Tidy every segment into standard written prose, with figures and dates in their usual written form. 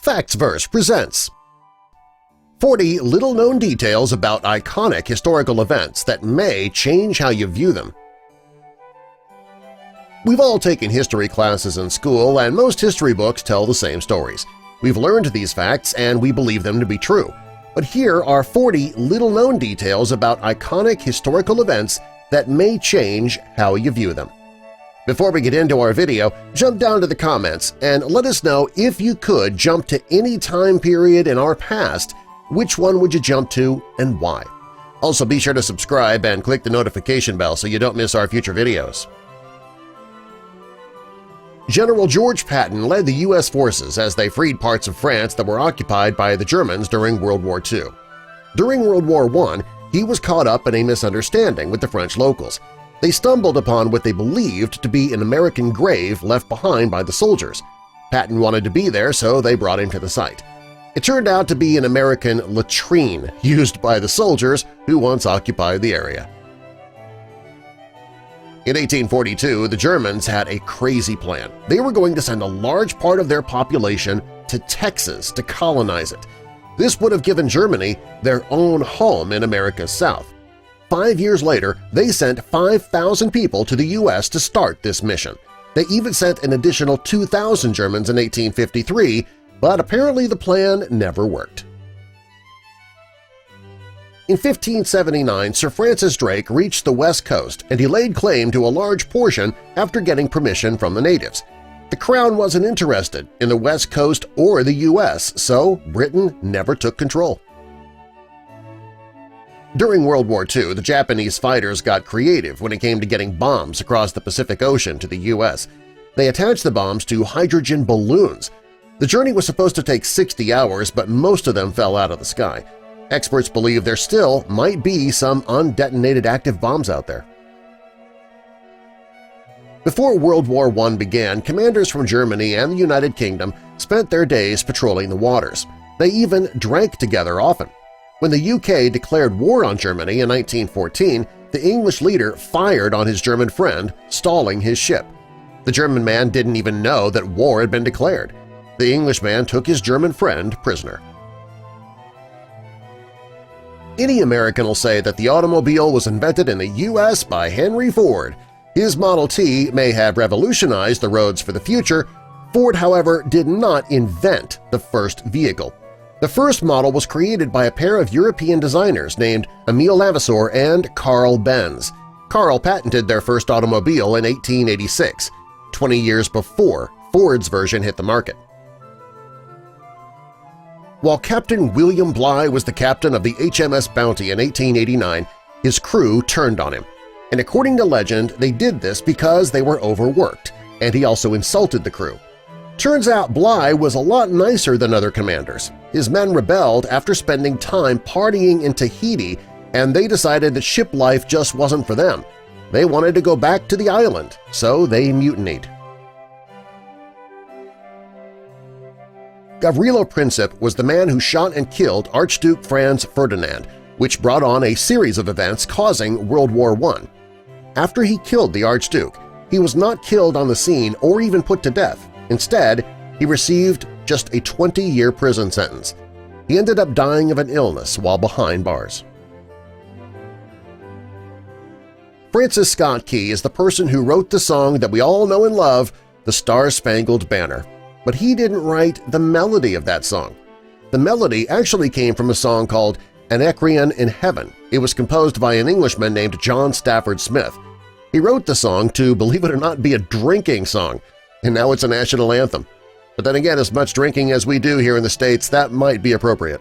Factsverse presents 40 little-known details about iconic historical events that may change how you view them. We've all taken history classes in school, and most history books tell the same stories. We've learned these facts and we believe them to be true. But here are 40 little-known details about iconic historical events that may change how you view them. Before we get into our video, jump down to the comments and let us know if you could jump to any time period in our past, which one would you jump to and why? Also, be sure to subscribe and click the notification bell so you don't miss our future videos. General George Patton led the U.S. forces as they freed parts of France that were occupied by the Germans during World War II. During World War I, he was caught up in a misunderstanding with the French locals. They stumbled upon what they believed to be an American grave left behind by the soldiers. Patton wanted to be there, so they brought him to the site. It turned out to be an American latrine used by the soldiers who once occupied the area. In 1842, the Germans had a crazy plan. They were going to send a large part of their population to Texas to colonize it. This would have given Germany their own home in America's South. 5 years later, they sent 5,000 people to the U.S. to start this mission. They even sent an additional 2,000 Germans in 1853, but apparently the plan never worked. In 1579, Sir Francis Drake reached the West Coast and he laid claim to a large portion after getting permission from the natives. The Crown wasn't interested in the West Coast or the U.S., so Britain never took control. During World War II, the Japanese fighters got creative when it came to getting bombs across the Pacific Ocean to the U.S. They attached the bombs to hydrogen balloons. The journey was supposed to take 60 hours, but most of them fell out of the sky. Experts believe there still might be some undetonated active bombs out there. Before World War I began, commanders from Germany and the United Kingdom spent their days patrolling the waters. They even drank together often. When the UK declared war on Germany in 1914, the English leader fired on his German friend, stalling his ship. The German man didn't even know that war had been declared. The Englishman took his German friend prisoner. Any American will say that the automobile was invented in the U.S. by Henry Ford. His Model T may have revolutionized the roads for the future. Ford, however, did not invent the first vehicle. The first model was created by a pair of European designers named Emile Levasseur and Carl Benz. Carl patented their first automobile in 1886, 20 years before Ford's version hit the market. While Captain William Bligh was the captain of the HMS Bounty in 1889, his crew turned on him. And according to legend, they did this because they were overworked, and he also insulted the crew. Turns out Bligh was a lot nicer than other commanders. His men rebelled after spending time partying in Tahiti, and they decided that ship life just wasn't for them. They wanted to go back to the island, so they mutinied. Gavrilo Princip was the man who shot and killed Archduke Franz Ferdinand, which brought on a series of events causing World War I. After he killed the Archduke, he was not killed on the scene or even put to death. Instead, he received just a 20-year prison sentence. He ended up dying of an illness while behind bars. Francis Scott Key is the person who wrote the song that we all know and love, The Star-Spangled Banner, but he didn't write the melody of that song. The melody actually came from a song called Anacreon in Heaven. It was composed by an Englishman named John Stafford Smith. He wrote the song to, believe it or not, be a drinking song, and now it's a national anthem. But then again, as much drinking as we do here in the States, that might be appropriate.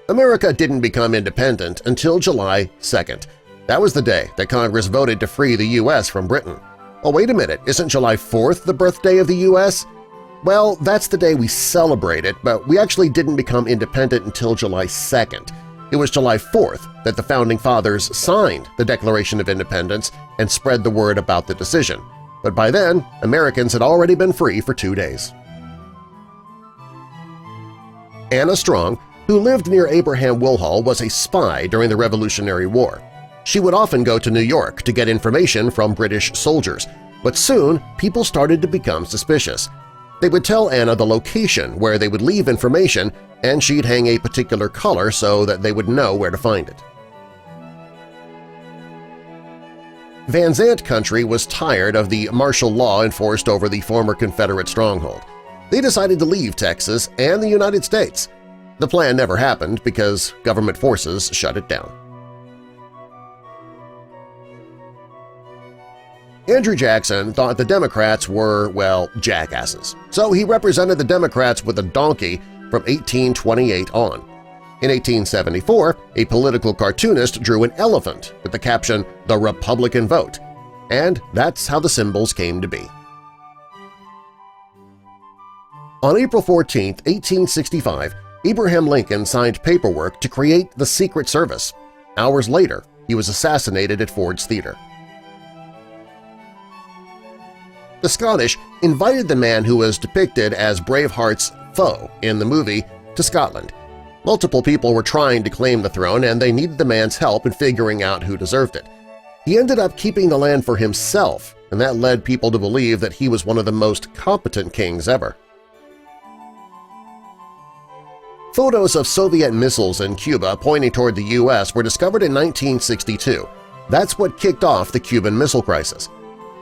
America didn't become independent until July 2nd. That was the day that Congress voted to free the U.S. from Britain. Oh, wait a minute, isn't July 4th the birthday of the U.S.? Well, that's the day we celebrate it, but we actually didn't become independent until July 2nd. It was July 4th that the Founding Fathers signed the Declaration of Independence and spread the word about the decision. But by then, Americans had already been free for 2 days. Anna Strong, who lived near Abraham Woolhall, was a spy during the Revolutionary War. She would often go to New York to get information from British soldiers, but soon people started to become suspicious. They would tell Anna the location where they would leave information, and she'd hang a particular color so that they would know where to find it. Van Zandt country was tired of the martial law enforced over the former Confederate stronghold. They decided to leave Texas and the United States. The plan never happened because government forces shut it down. Andrew Jackson thought the Democrats were, well, jackasses, so he represented the Democrats with a donkey from 1828 on. In 1874, a political cartoonist drew an elephant with the caption, "The Republican Vote," and that's how the symbols came to be. On April 14, 1865, Abraham Lincoln signed paperwork to create the Secret Service. Hours later, he was assassinated at Ford's Theater. The Scottish invited the man who was depicted as Braveheart's foe in the movie to Scotland. Multiple people were trying to claim the throne, and they needed the man's help in figuring out who deserved it. He ended up keeping the land for himself, and that led people to believe that he was one of the most competent kings ever. Photos of Soviet missiles in Cuba pointing toward the U.S. were discovered in 1962. That's what kicked off the Cuban Missile Crisis.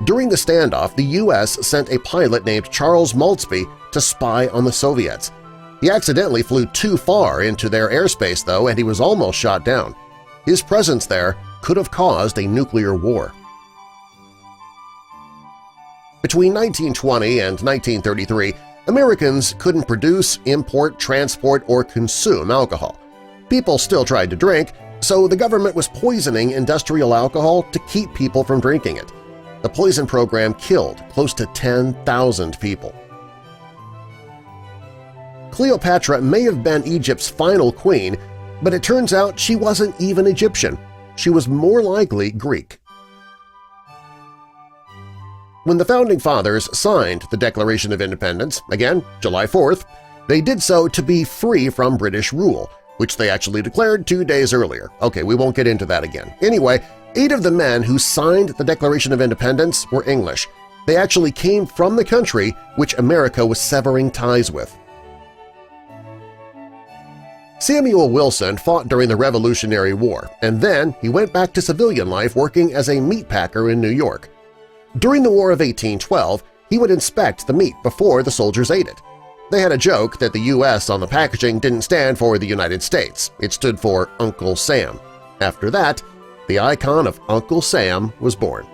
During the standoff, the U.S. sent a pilot named Charles Maltzby to spy on the Soviets. He accidentally flew too far into their airspace, though, and he was almost shot down. His presence there could have caused a nuclear war. Between 1920 and 1933, Americans couldn't produce, import, transport, or consume alcohol. People still tried to drink, so the government was poisoning industrial alcohol to keep people from drinking it. The poison program killed close to 10,000 people. Cleopatra may have been Egypt's final queen, but it turns out she wasn't even Egyptian. She was more likely Greek. When the Founding Fathers signed the Declaration of Independence, again, July 4th, they did so to be free from British rule, which they actually declared 2 days earlier. Okay, we won't get into that again. Anyway, 8 of the men who signed the Declaration of Independence were English. They actually came from the country which America was severing ties with. Samuel Wilson fought during the Revolutionary War, and then he went back to civilian life working as a meat packer in New York. During the War of 1812, he would inspect the meat before the soldiers ate it. They had a joke that the U.S. on the packaging didn't stand for the United States. It stood for Uncle Sam. After that, the icon of Uncle Sam was born.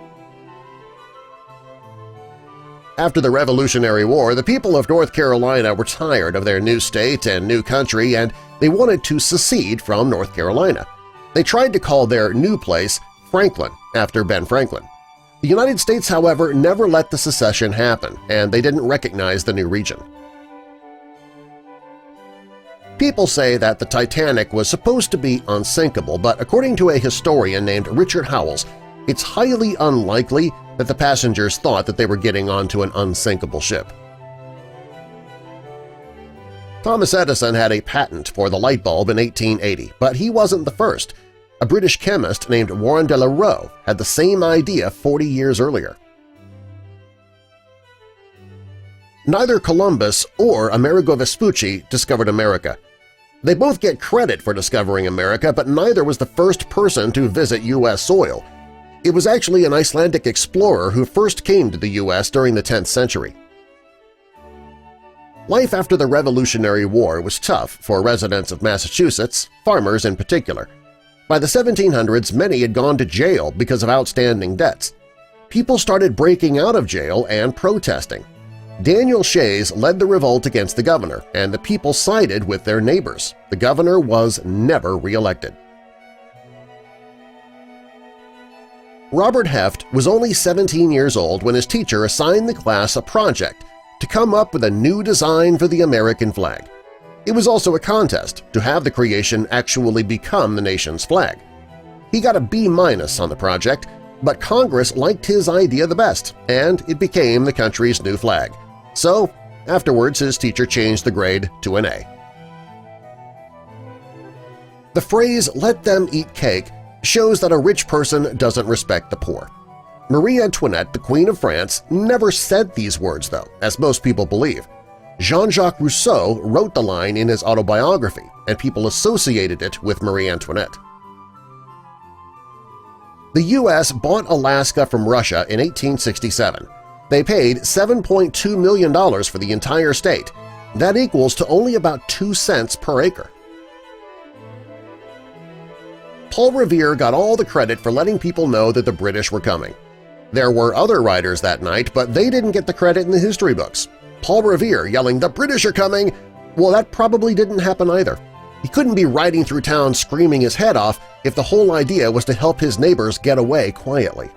After the Revolutionary War, the people of North Carolina were tired of their new state and new country, and they wanted to secede from North Carolina. They tried to call their new place Franklin, after Ben Franklin. The United States, however, never let the secession happen, and they didn't recognize the new region. People say that the Titanic was supposed to be unsinkable, but according to a historian named Richard Howells, it's highly unlikely that the passengers thought that they were getting onto an unsinkable ship. Thomas Edison had a patent for the light bulb in 1880, but he wasn't the first. A British chemist named Warren de la Rue had the same idea 40 years earlier. Neither Columbus or Amerigo Vespucci discovered America. They both get credit for discovering America, but neither was the first person to visit U.S. soil. It was actually an Icelandic explorer who first came to the U.S. during the 10th century. Life after the Revolutionary War was tough for residents of Massachusetts, farmers in particular. By the 1700s, many had gone to jail because of outstanding debts. People started breaking out of jail and protesting. Daniel Shays led the revolt against the governor, and the people sided with their neighbors. The governor was never reelected. Robert Heft was only 17 years old when his teacher assigned the class a project to come up with a new design for the American flag. It was also a contest to have the creation actually become the nation's flag. He got a B- on the project, but Congress liked his idea the best, and it became the country's new flag. So, afterwards his teacher changed the grade to an A. The phrase, "let them eat cake," shows that a rich person doesn't respect the poor. Marie Antoinette, the Queen of France, never said these words, though, as most people believe. Jean-Jacques Rousseau wrote the line in his autobiography, and people associated it with Marie Antoinette. The U.S. bought Alaska from Russia in 1867. They paid $7.2 million for the entire state. That equals to only about 2 cents per acre. Paul Revere got all the credit for letting people know that the British were coming. There were other writers that night, but they didn't get the credit in the history books. Paul Revere yelling, "The British are coming!" Well, that probably didn't happen either. He couldn't be riding through town screaming his head off if the whole idea was to help his neighbors get away quietly.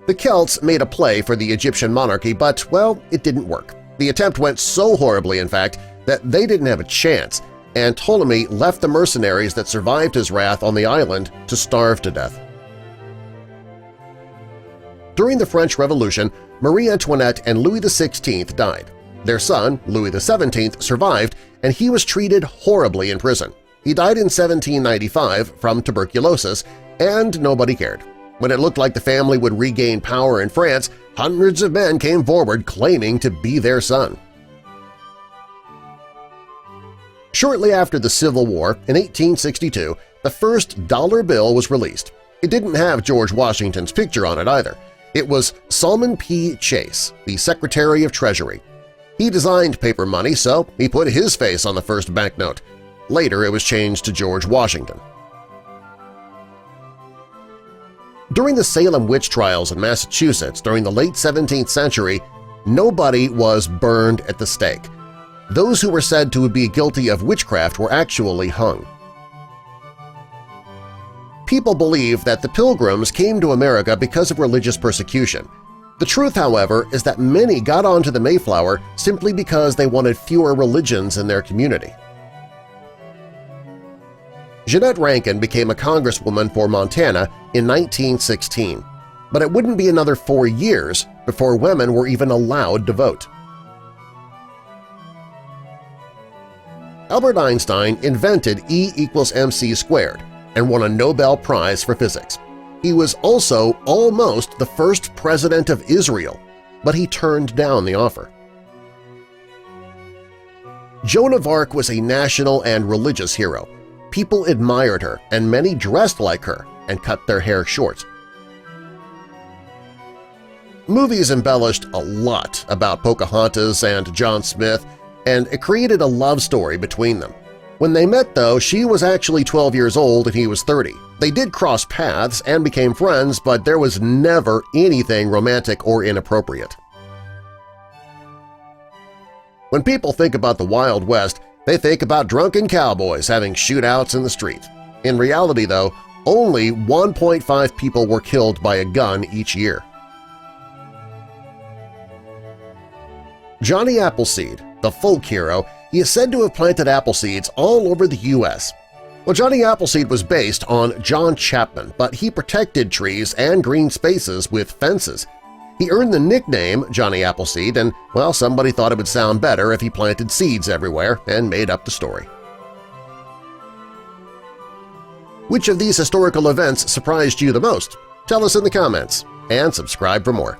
The Celts made a play for the Egyptian monarchy, but, well, it didn't work. The attempt went so horribly, in fact, that they didn't have a chance, and Ptolemy left the mercenaries that survived his wrath on the island to starve to death. During the French Revolution, Marie Antoinette and Louis XVI died. Their son, Louis XVII, survived, and he was treated horribly in prison. He died in 1795 from tuberculosis, and nobody cared. When it looked like the family would regain power in France, hundreds of men came forward claiming to be their son. Shortly after the Civil War, in 1862, the first dollar bill was released. It didn't have George Washington's picture on it either. It was Salmon P. Chase, the Secretary of Treasury. He designed paper money, so he put his face on the first banknote. Later it was changed to George Washington. During the Salem witch trials in Massachusetts during the late 17th century, nobody was burned at the stake. Those who were said to be guilty of witchcraft were actually hung. People believe that the Pilgrims came to America because of religious persecution. The truth, however, is that many got onto the Mayflower simply because they wanted fewer religions in their community. Jeannette Rankin became a congresswoman for Montana in 1916, but it wouldn't be another 4 years before women were even allowed to vote. Albert Einstein invented E=mc² and won a Nobel Prize for physics. He was also almost the first president of Israel, but he turned down the offer. Joan of Arc was a national and religious hero. People admired her, and many dressed like her and cut their hair short. Movies embellished a lot about Pocahontas and John Smith, and it created a love story between them. When they met, though, she was actually 12 years old and he was 30. They did cross paths and became friends, but there was never anything romantic or inappropriate. When people think about the Wild West, they think about drunken cowboys having shootouts in the street. In reality, though, only 1.5 people were killed by a gun each year. Johnny Appleseed, the folk hero, he is said to have planted apple seeds all over the U.S. Well, Johnny Appleseed was based on John Chapman, but he protected trees and green spaces with fences. He earned the nickname Johnny Appleseed, and, well, somebody thought it would sound better if he planted seeds everywhere and made up the story. Which of these historical events surprised you the most? Tell us in the comments, and subscribe for more.